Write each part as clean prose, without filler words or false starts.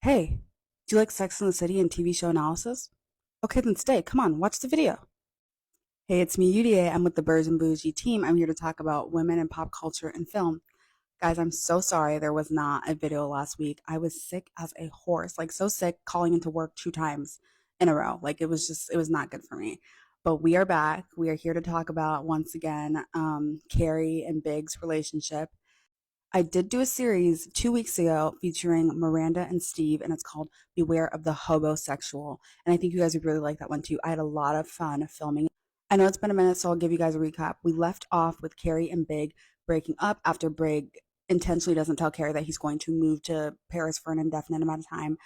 Hey, do you like Sex and the City and TV show analysis? Okay, then stay. Come on, watch the video. Hey, it's me, UDA. I'm with the Birds and Bougie team. I'm here to talk about women in pop culture and film. Guys, I'm so sorry there was not a video last week. I was sick as a horse, like so sick, calling into work 2 times in a row. Like it was not good for me. But we are back. We are here to talk about once again Carrie and Big's relationship. I did do a series 2 weeks ago featuring Miranda and Steve, and it's called Beware of the Hobosexual. And I think you guys would really like that one too. I had a lot of fun filming. I know it's been a minute, so I'll give you guys a recap. We left off with Carrie and Big breaking up after Big intentionally doesn't tell Carrie that he's going to move to Paris for an indefinite amount of time.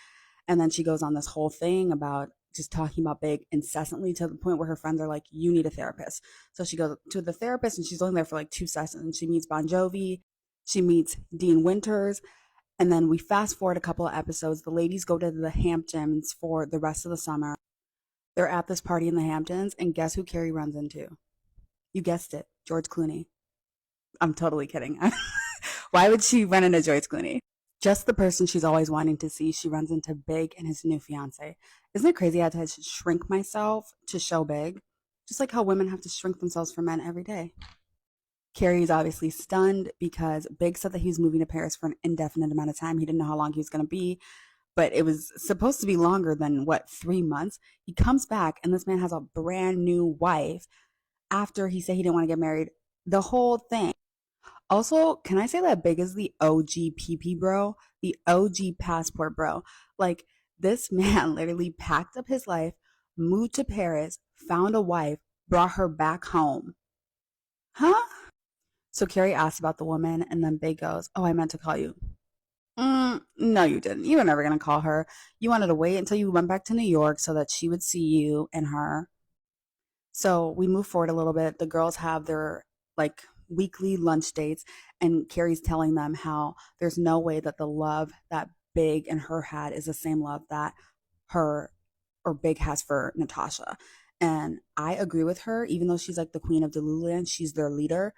And then she goes on this whole thing about just talking about Big incessantly to the point where her friends are like, you need a therapist. So she goes to the therapist and she's only there for like 2 sessions. She meets Bon Jovi, she meets Dean Winters, and then we fast forward a couple of episodes. The ladies go to the Hamptons for the rest of the summer. They're at this party in the Hamptons, and guess who Carrie runs into? You guessed it, George Clooney. I'm totally kidding. Why would she run into George Clooney? Just the person she's always wanting to see. She runs into Big and his new fiance. Isn't it crazy I had to shrink myself to show Big? Just like how women have to shrink themselves for men every day. Carrie is obviously stunned because Big said that he was moving to Paris for an indefinite amount of time. He didn't know how long he was going to be, but it was supposed to be longer than 3 months. He comes back and this man has a brand new wife after he said he didn't want to get married. The whole thing. Also, can I say that Big is the OG PP bro? The OG passport bro. Like, this man literally packed up his life, moved to Paris, found a wife, brought her back home. Huh? So Carrie asks about the woman, and then Big goes, "Oh, I meant to call you." No, you didn't. You were never going to call her. You wanted to wait until you went back to New York so that she would see you and her. So we move forward a little bit. The girls have their like weekly lunch dates, and Carrie's telling them how there's no way that the love that Big and her had is the same love that her or Big has for Natasha. And I agree with her, even though she's like the queen of Delululand, she's their leader.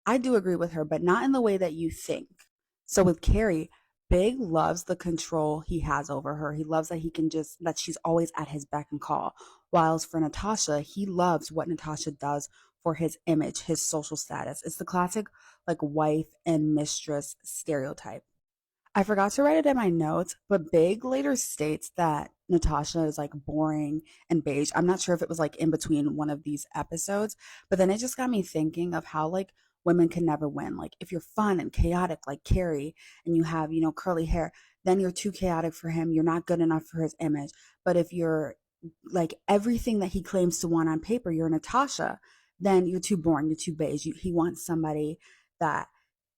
I do agree with her, but not in the way that you think. So with Carrie, Big loves the control he has over her. He loves that he can just, that she's always at his beck and call. Whilst for Natasha, he loves what Natasha does for his image, his social status. It's the classic like wife and mistress stereotype. I forgot to write it in my notes, but Big later states that Natasha is like boring and beige. I'm not sure if it was like in between one of these episodes, but then it just got me thinking of how like women can never win. Like if you're fun and chaotic like Carrie and you have, curly hair, then you're too chaotic for him. You're not good enough for his image. But if you're like everything that he claims to want on paper, you're Natasha, then you're too boring, you're too beige. He wants somebody that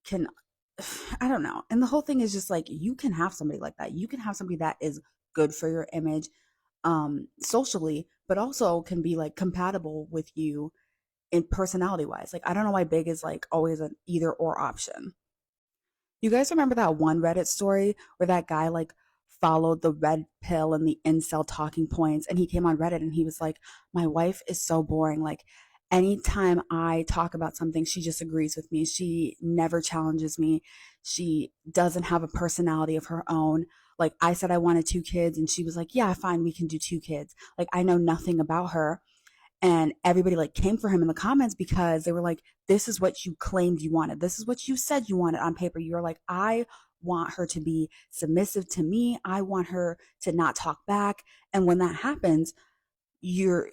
can I don't know. And the whole thing is just like you can have somebody like that. You can have somebody that is good for your image socially, but also can be like compatible with you in personality wise. Like I don't know why Big is like always an either or option. You guys remember that one Reddit story where that guy like followed the red pill and the incel talking points and he came on Reddit and he was like, my wife is so boring. Like anytime I talk about something, she just agrees with me. She never challenges me. She doesn't have a personality of her own. Like I said, I wanted 2 kids and she was like, yeah, fine, we can do 2 kids. Like I know nothing about her. And everybody like came for him in the comments because they were like, this is what you claimed you wanted. This is what you said you wanted on paper. You're like, I want her to be submissive to me. I want her to not talk back. And when that happens, you're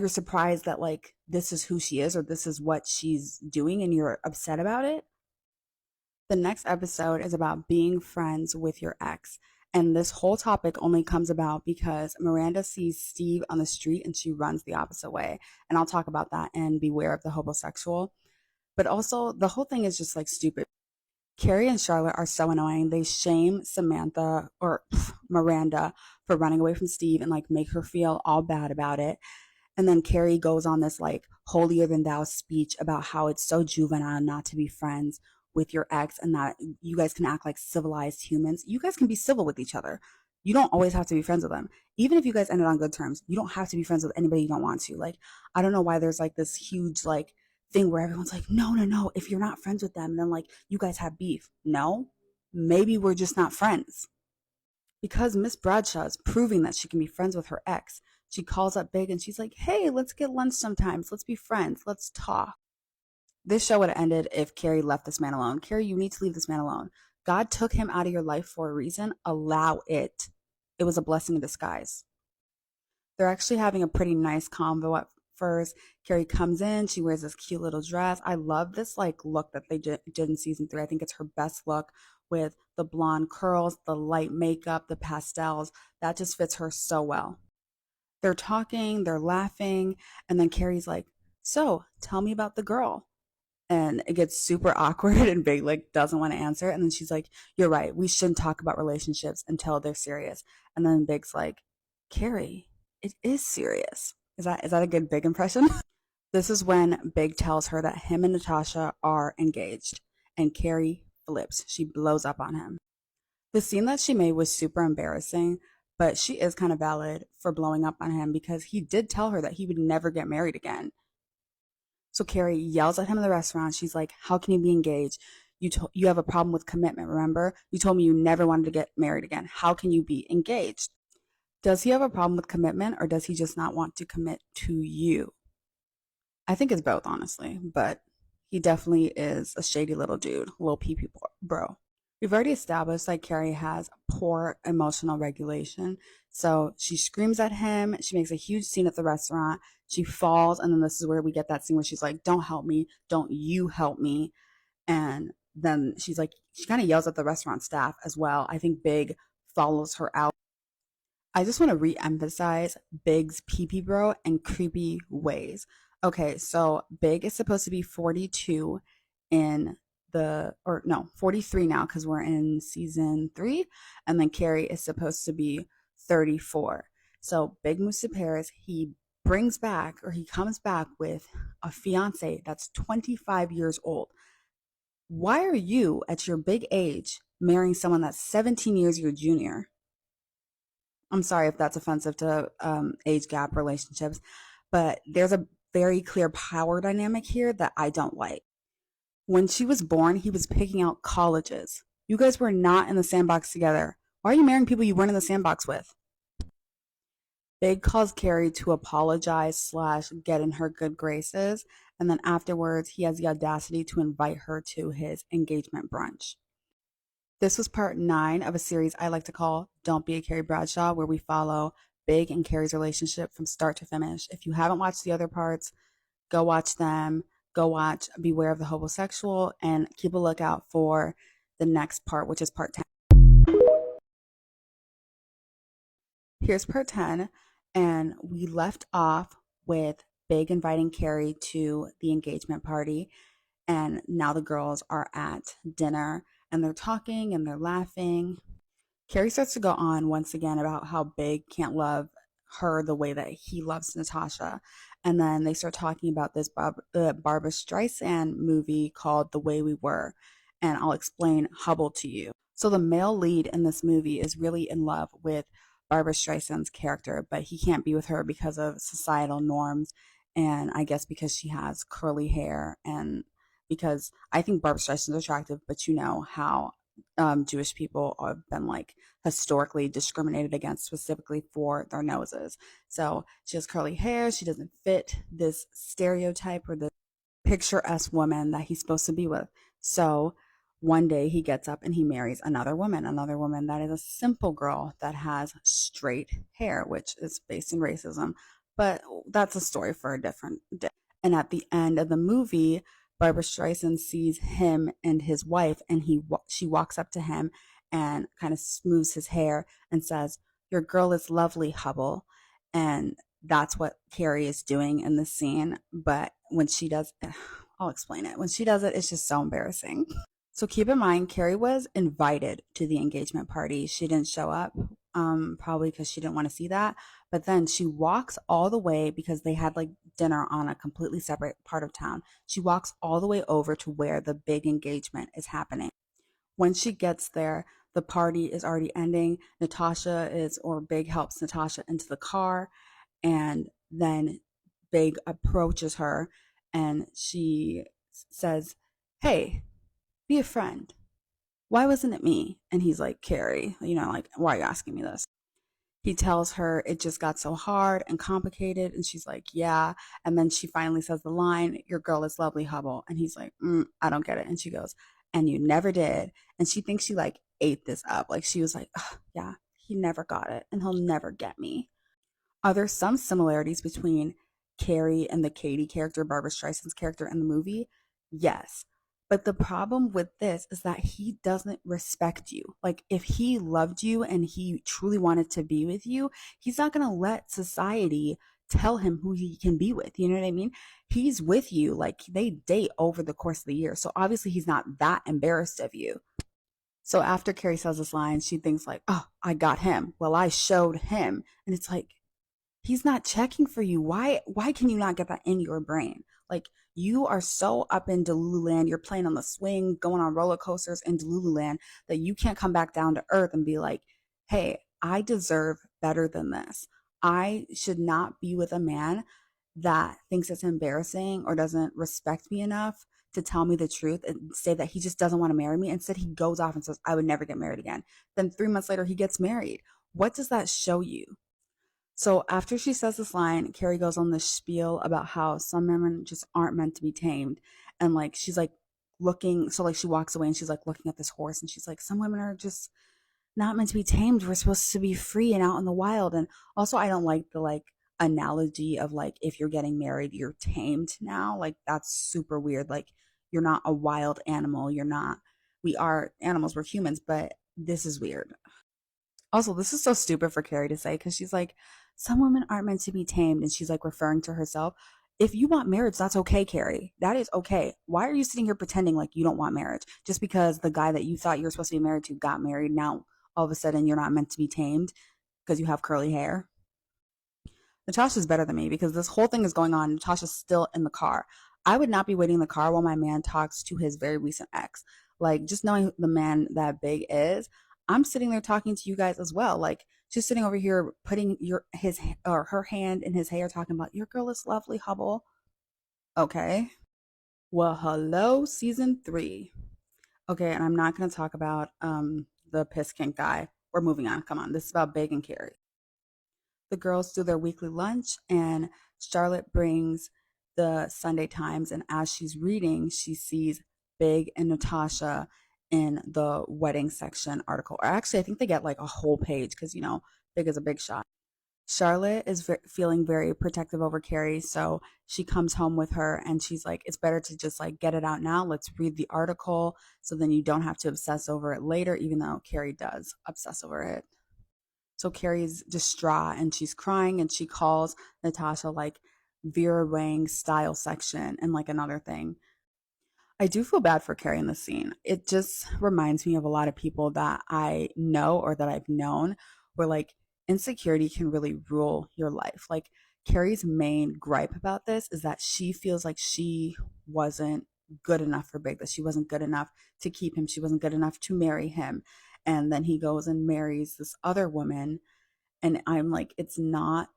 surprised that like this is who she is or this is what she's doing and you're upset about it. The next episode is about being friends with your ex. And this whole topic only comes about because Miranda sees Steve on the street and she runs the opposite way. And I'll talk about that and beware of the homosexual. But also, the whole thing is just like stupid. Carrie and Charlotte are so annoying. They shame Samantha or Miranda for running away from Steve and like make her feel all bad about it. And then Carrie goes on this like holier than thou speech about how it's so juvenile not to be friends with your ex and that you guys can act like civilized humans. You guys can be civil with each other. You don't always have to be friends with them. Even if you guys ended on good terms, you don't have to be friends with anybody you don't want to. Like, I don't know why there's like this huge like thing where everyone's like, no, no, no. If you're not friends with them, then like you guys have beef. No, maybe we're just not friends. Because Miss Bradshaw is proving that she can be friends with her ex, she calls up Big and she's like, hey, let's get lunch sometimes. Let's be friends. Let's talk. This show would have ended if Carrie left this man alone. Carrie, you need to leave this man alone. God took him out of your life for a reason. Allow it. It was a blessing in disguise. They're actually having a pretty nice convo at first. Carrie comes in, she wears this cute little dress. I love this like look that they did in season 3. I think it's her best look with the blonde curls, the light makeup, the pastels. That just fits her so well. They're talking, they're laughing, and then Carrie's like, "So, tell me about the girl." And it gets super awkward and Big like doesn't want to answer. And then she's like, "You're right, we shouldn't talk about relationships until they're serious." And then Big's like, "Carrie, it is serious." Is that a good Big impression? This is when Big tells her that him and Natasha are engaged, and Carrie flips. She blows up on him. The scene that she made was super embarrassing, but she is kind of valid for blowing up on him because he did tell her that he would never get married again. So Carrie yells at him in the restaurant. She's like, "How can you be engaged? You have a problem with commitment, remember? You told me you never wanted to get married again. How can you be engaged?" Does he have a problem with commitment, or does he just not want to commit to you? I think it's both, honestly, but he definitely is a shady little dude, little pee pee bro. We've already established that Carrie has poor emotional regulation. So she screams at him. She makes a huge scene at the restaurant. She falls. And then this is where we get that scene where she's like, "Don't help me. Don't you help me." And then she's like, she kind of yells at the restaurant staff as well. I think Big follows her out. I just want to re-emphasize Big's pee-pee bro and creepy ways. Okay, so Big is supposed to be 42 in or no, 43 now because we're in season 3, and then Carrie is supposed to be 34. So Big moves to Paris. He comes back with a fiance that's 25 years old. Why are you at your big age marrying someone that's 17 years your junior? I'm sorry if that's offensive to age gap relationships, but there's a very clear power dynamic here that I don't like. When she was born, he was picking out colleges. You guys were not in the sandbox together. Why are you marrying people you weren't in the sandbox with? Big calls Carrie to apologize slash get in her good graces, and then afterwards, he has the audacity to invite her to his engagement brunch. This was part 9 of a series I like to call Don't Be a Carrie Bradshaw, where we follow Big and Carrie's relationship from start to finish. If you haven't watched the other parts, go watch them. Go watch Beware of the Homosexual and keep a lookout for the next part, which is part 10. Here's part 10, and we left off with Big inviting Carrie to the engagement party, and now the girls are at dinner and they're talking and they're laughing. Carrie starts to go on once again about how Big can't love her the way that he loves Natasha. And then they start talking about this Barbara Streisand movie called The Way We Were. And I'll explain Hubble to you. So the male lead in this movie is really in love with Barbara Streisand's character, but he can't be with her because of societal norms. And I guess because she has curly hair, and because I think Barbara Streisand is attractive, but you know how Jewish people have been like historically discriminated against specifically for their noses. So she has curly hair. She doesn't fit this stereotype or the picturesque woman that he's supposed to be with. So one day he gets up and he marries another woman that is a simple girl that has straight hair, which is based in racism. But that's a story for a different day. And at the end of the movie, Barbara Streisand sees him and his wife, and she walks up to him and kind of smooths his hair and says, "Your girl is lovely, Hubble." And that's what Carrie is doing in the scene. But when she does, I'll explain it. When she does it, it's just so embarrassing. So keep in mind, Carrie was invited to the engagement party. She didn't show up, probably because she didn't want to see that. But then she walks all the way because they had like dinner on a completely separate part of town. She walks all the way over to where the big engagement is happening. When she gets there, the party is already ending. Big helps Natasha into the car, and then Big approaches her and she says, "Hey, be a friend. Why wasn't it me? And he's like, Carrie, like, why are you asking me this? He tells her it just got so hard and complicated. And she's like, yeah. And then she finally says the line, your girl is lovely, Hubble. And he's like, I don't get it. And she goes, and you never did. And she thinks she like ate this up. Like she was like, yeah, he never got it and he'll never get me. Are there some similarities between Carrie and the Katie character, Barbara Streisand's character in the movie? Yes. But the problem with this is that he doesn't respect you. Like, if he loved you and he truly wanted to be with you, he's not going to let society tell him who he can be with. You know what I mean? He's with you. Like, they date over the course of the year. So obviously, he's not that embarrassed of you. So after Carrie says this line, she thinks, like, oh, I got him. Well, I showed him. And it's like, he's not checking for you. Why can you not get that in your brain? Like, you are so up in Delululand, you're playing on the swing, going on roller coasters in Delululand, that you can't come back down to earth and be like, hey, I deserve better than this. I should not be with a man that thinks it's embarrassing or doesn't respect me enough to tell me the truth and say that he just doesn't want to marry me. Instead, he goes off and says, I would never get married again. Then 3 months later, he gets married. What does that show you? So after she says this line, Carrie goes on this spiel about how some women just aren't meant to be tamed. And like, she's like looking, so like she walks away and she's like looking at this horse and she's like, some women are just not meant to be tamed. We're supposed to be free and out in the wild. And also, I don't like the like analogy of like, if you're getting married, you're tamed now. Like, that's super weird. Like, you're not a wild animal. You're not, we are animals, we're humans, but this is weird. Also, this is so stupid for Carrie to say because she's like, some women aren't meant to be tamed. And she's like referring to herself. If you want marriage, that's okay, Carrie. That is okay. Why are you sitting here pretending like you don't want marriage? Just because the guy that you thought you were supposed to be married to got married, now all of a sudden you're not meant to be tamed because you have curly hair? Natasha's better than me because this whole thing is going on. Natasha's still in the car. I would not be waiting in the car while my man talks to his very recent ex. Like, just knowing the man that Big is, I'm sitting there talking to you guys as well. Like, just sitting over here putting his or her hand in his hair, talking about your girl is lovely, Hubble. Okay. Well, hello, season 3. Okay, and I'm not gonna talk about the piss kink guy. We're moving on. Come on. This is about Big and Carrie. The girls do their weekly lunch, and Charlotte brings the Sunday Times. And as she's reading, she sees Big and Natasha in the wedding section article. Or actually, I think they get like a whole page because, Big is a big shot. Charlotte is feeling very protective over Carrie, so she comes home with her and she's like, it's better to just like get it out now. Let's read the article so then you don't have to obsess over it later, even though Carrie does obsess over it. So Carrie's distraught and she's crying and she calls Natasha like Vera Wang style section and like another thing. I do feel bad for Carrie in this scene. It just reminds me of a lot of people that I know or that I've known where like insecurity can really rule your life. Like Carrie's main gripe about this is that she feels like she wasn't good enough for Big, that she wasn't good enough to keep him, she wasn't good enough to marry him. And then he goes and marries this other woman and I'm like, it's not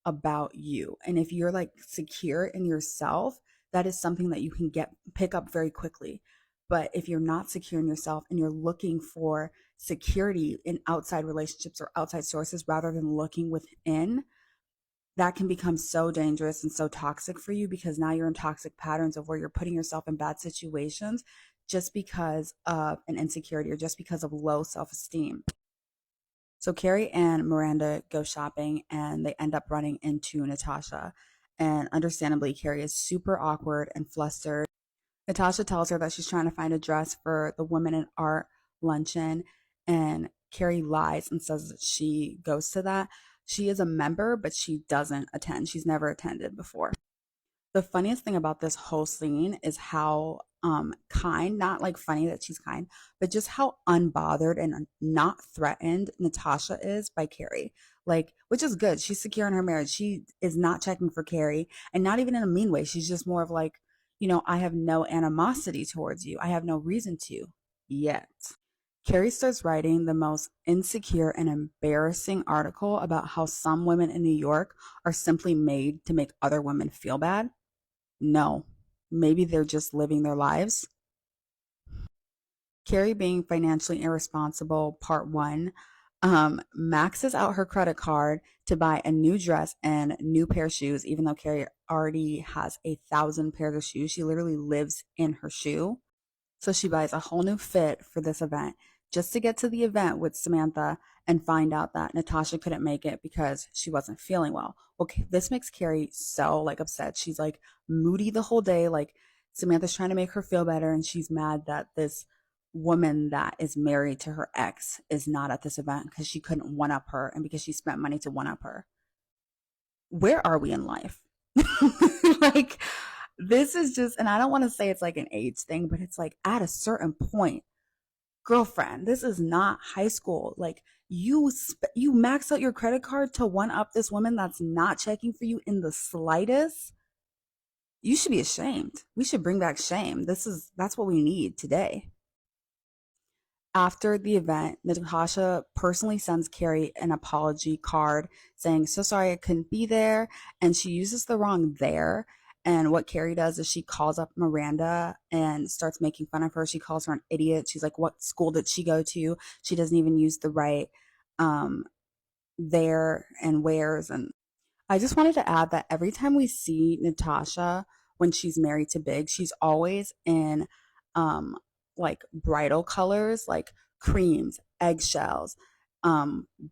about you. And if you're like secure in yourself, that is something that you can pick up very quickly. But if you're not secure in yourself and you're looking for security in outside relationships or outside sources rather than looking within, that can become so dangerous and so toxic for you because now you're in toxic patterns of where you're putting yourself in bad situations just because of an insecurity or just because of low self-esteem. So Carrie and Miranda go shopping and they end up running into Natasha. And understandably, Carrie is super awkward and flustered. Natasha tells her that she's trying to find a dress for the Women in Art luncheon. And Carrie lies and says that she goes to that. She is a member, but she doesn't attend. She's never attended before. The funniest thing about this whole scene is how kind, not like funny that she's kind, but just how unbothered and not threatened Natasha is by Carrie. Like, which is good. She's secure in her marriage. She is not checking for Carrie, and not even in a mean way. She's just more of like, I have no animosity towards you. I have no reason to yet. Carrie starts writing the most insecure and embarrassing article about how some women in New York are simply made to make other women feel bad. No, maybe they're just living their lives. Carrie being financially irresponsible, part one, maxes out her credit card to buy a new dress and new pair of shoes, even though Carrie already has 1,000 pairs of shoes. She literally lives in her shoe. So she buys a whole new fit for this event just to get to the event with Samantha and find out that Natasha couldn't make it because she wasn't feeling well. Okay, this makes Carrie so like upset. She's like moody the whole day. Like Samantha's trying to make her feel better, and she's mad that this woman that is married to her ex is not at this event because she couldn't one up her and because she spent money to one up her. Where are we in life? Like, this is just, and I don't want to say it's like an age thing, but it's like at a certain point, girlfriend, this is not high school. Like, you max out your credit card to one up this woman that's not checking for you in the slightest. You should be ashamed. We should bring back shame. That's what we need today. After the event, Natasha personally sends Carrie an apology card saying, "So sorry I couldn't be there." And she uses the wrong there. And what Carrie does is she calls up Miranda and starts making fun of her. She calls her an idiot. She's like, "What school did she go to?" She doesn't even use the right um, there and wheres. And I just wanted to add that every time we see Natasha when she's married to Big, she's always in um like bridal colors, like creams, eggshells,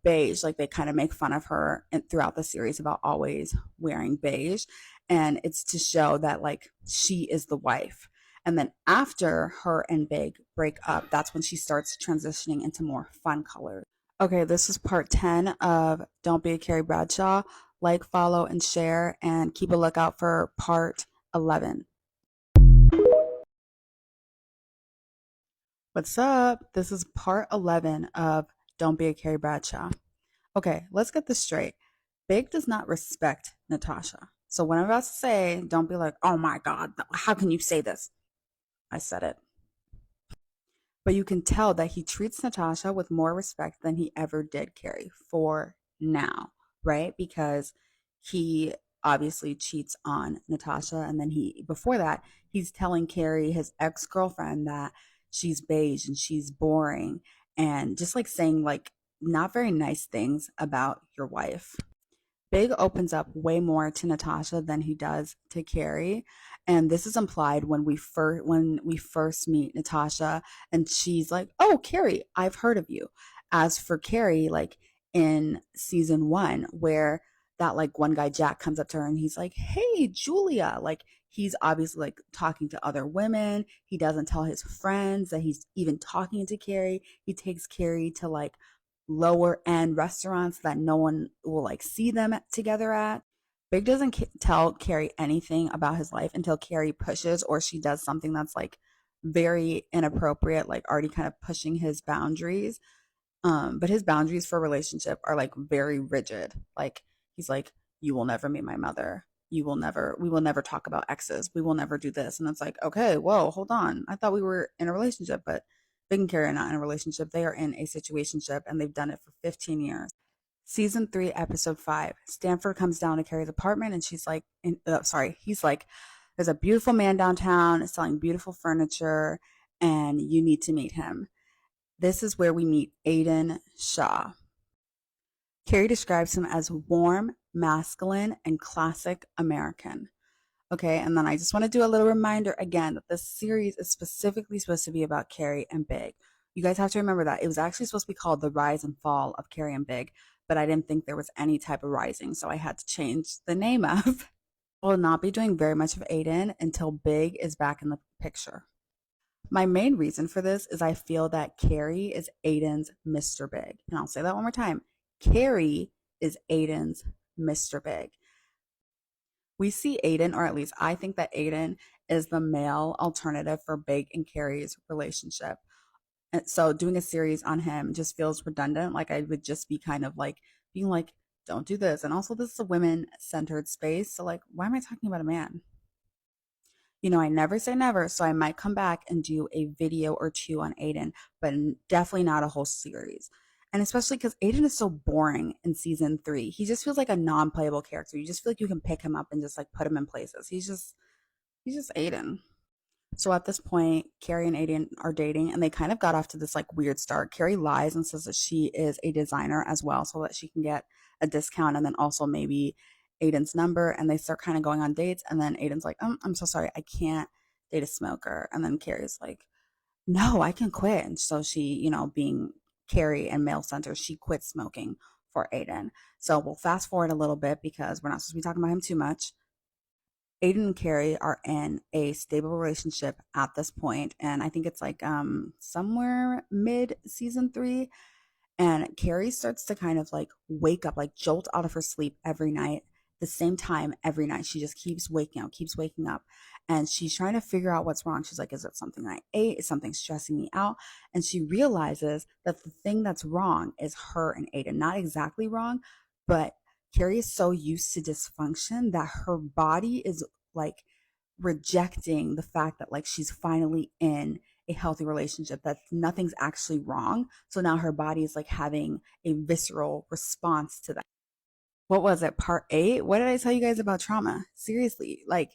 beige. Like they kind of make fun of her throughout the series about always wearing beige. And it's to show that like she is the wife. And then after her and Big break up, that's when she starts transitioning into more fun colors. Okay, this is part 10 of Don't Be a Carrie Bradshaw. Like, follow, and share, and keep a lookout for part 11. What's up? This is part 11 of Don't Be a Carrie Bradshaw. Okay, let's get this straight. Big does not respect Natasha. So when I'm about to say, don't be like, "Oh my God, how can you say this?" I said it. But you can tell that he treats Natasha with more respect than he ever did Carrie for now, right? Because he obviously cheats on Natasha. And then before that, he's telling Carrie, his ex girlfriend, that she's beige and she's boring and just like saying like not very nice things about your wife. Big opens up way more to Natasha than he does to Carrie, and this is implied when we first meet Natasha, and she's like, "Oh, Carrie, I've heard of you." As for Carrie, like in season one, where that like one guy Jack comes up to her and he's like, "Hey, Julia," like he's obviously like talking to other women. He doesn't tell his friends that he's even talking to Carrie. He takes Carrie to like lower end restaurants that no one will like see them together at. Big doesn't tell Carrie anything about his life until Carrie pushes or she does something that's like very inappropriate, like already kind of pushing his boundaries. But his boundaries for a relationship are like very rigid. Like he's like, "You will never meet my mother. We will never talk about exes. We will never do this." And it's like, okay, whoa, hold on. I thought we were in a relationship, but Big and Carrie are not in a relationship. They are in a situationship and they've done it for 15 years. Season 3, episode 5. Stanford comes down to Carrie's apartment and he's like, "There's a beautiful man downtown selling beautiful furniture and you need to meet him." This is where we meet Aiden Shaw. Carrie describes him as warm, masculine, and classic American. Okay, and then I just want to do a little reminder again that this series is specifically supposed to be about Carrie and Big. You guys have to remember that. It was actually supposed to be called The Rise and Fall of Carrie and Big, but I didn't think there was any type of rising, so I had to change the name of. I will not be doing very much of Aiden until Big is back in the picture. My main reason for this is I feel that Carrie is Aiden's Mr. Big. And I'll say that one more time. Carrie is Aiden's Mr. Big. We see Aiden, or at least I think that Aiden is the male alternative for Big and Carrie's relationship. And so doing a series on him just feels redundant. Like I would just be kind of like being like, "Don't do this." And also, this is a women centered space. So, like, why am I talking about a man? I never say never, so I might come back and do a video or two on Aiden, but definitely not a whole series. And especially because Aiden is so boring in season 3. He just feels like a non-playable character. You just feel like you can pick him up and just like put him in places. He's just Aiden. So at this point, Carrie and Aiden are dating and they kind of got off to this like weird start. Carrie lies and says that she is a designer as well so that she can get a discount and then also maybe Aiden's number. And they start kind of going on dates. And then Aiden's like, I'm so sorry. I can't date a smoker. And then Carrie's like, no, I can quit. And so she, being Carrie and male center, she quit smoking for Aiden. So we'll fast forward a little bit because we're not supposed to be talking about him too much. Aiden and Carrie are in a stable relationship at this point, and I think it's like somewhere mid season 3. And Carrie starts to kind of like wake up, like jolt out of her sleep every night, the same time every night. She just keeps waking up. And she's trying to figure out what's wrong. She's like, is it something I ate? Is something stressing me out? And she realizes that the thing that's wrong is her and Aiden. Not exactly wrong, but Carrie is so used to dysfunction that her body is like rejecting the fact that like she's finally in a healthy relationship, that nothing's actually wrong. So now her body is like having a visceral response to that. What was it? Part 8? What did I tell you guys about trauma? Seriously, like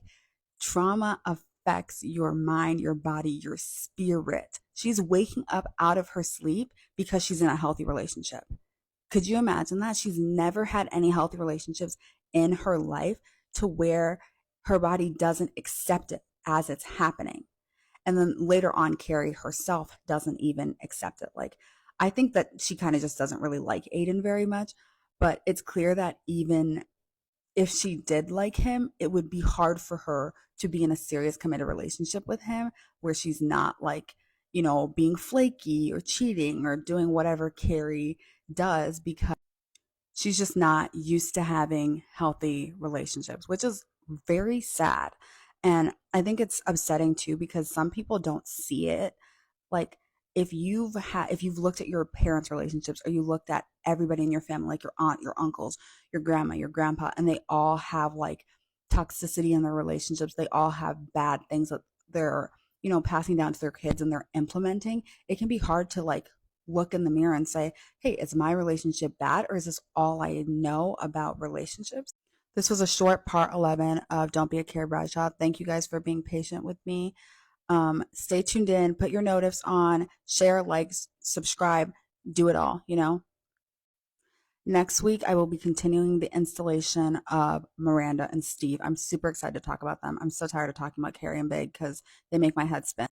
trauma affects your mind, your body, your spirit. She's waking up out of her sleep because she's in a healthy relationship. Could you imagine that? She's never had any healthy relationships in her life to where her body doesn't accept it as it's happening. And then later on, Carrie herself doesn't even accept it. Like, I think that she kind of just doesn't really like Aiden very much. But it's clear that even if she did like him, it would be hard for her to be in a serious committed relationship with him where she's not like, being flaky or cheating or doing whatever Carrie does because she's just not used to having healthy relationships, which is very sad. And I think it's upsetting too because some people don't see it. Like if you've looked at your parents' relationships or you looked at everybody in your family, like your aunt, your uncles, your grandma, your grandpa, and they all have like toxicity in their relationships. They all have bad things that they're, passing down to their kids and they're implementing. It can be hard to like look in the mirror and say, hey, is my relationship bad or is this all I know about relationships? This was a short part 11 of Don't Be a Carrie Bradshaw. Thank you guys for being patient with me. Stay tuned in, put your notifs on, share, like, subscribe, do it all. Next week, I will be continuing the installation of Miranda and Steve. I'm super excited to talk about them. I'm so tired of talking about Carrie and Big because they make my head spin.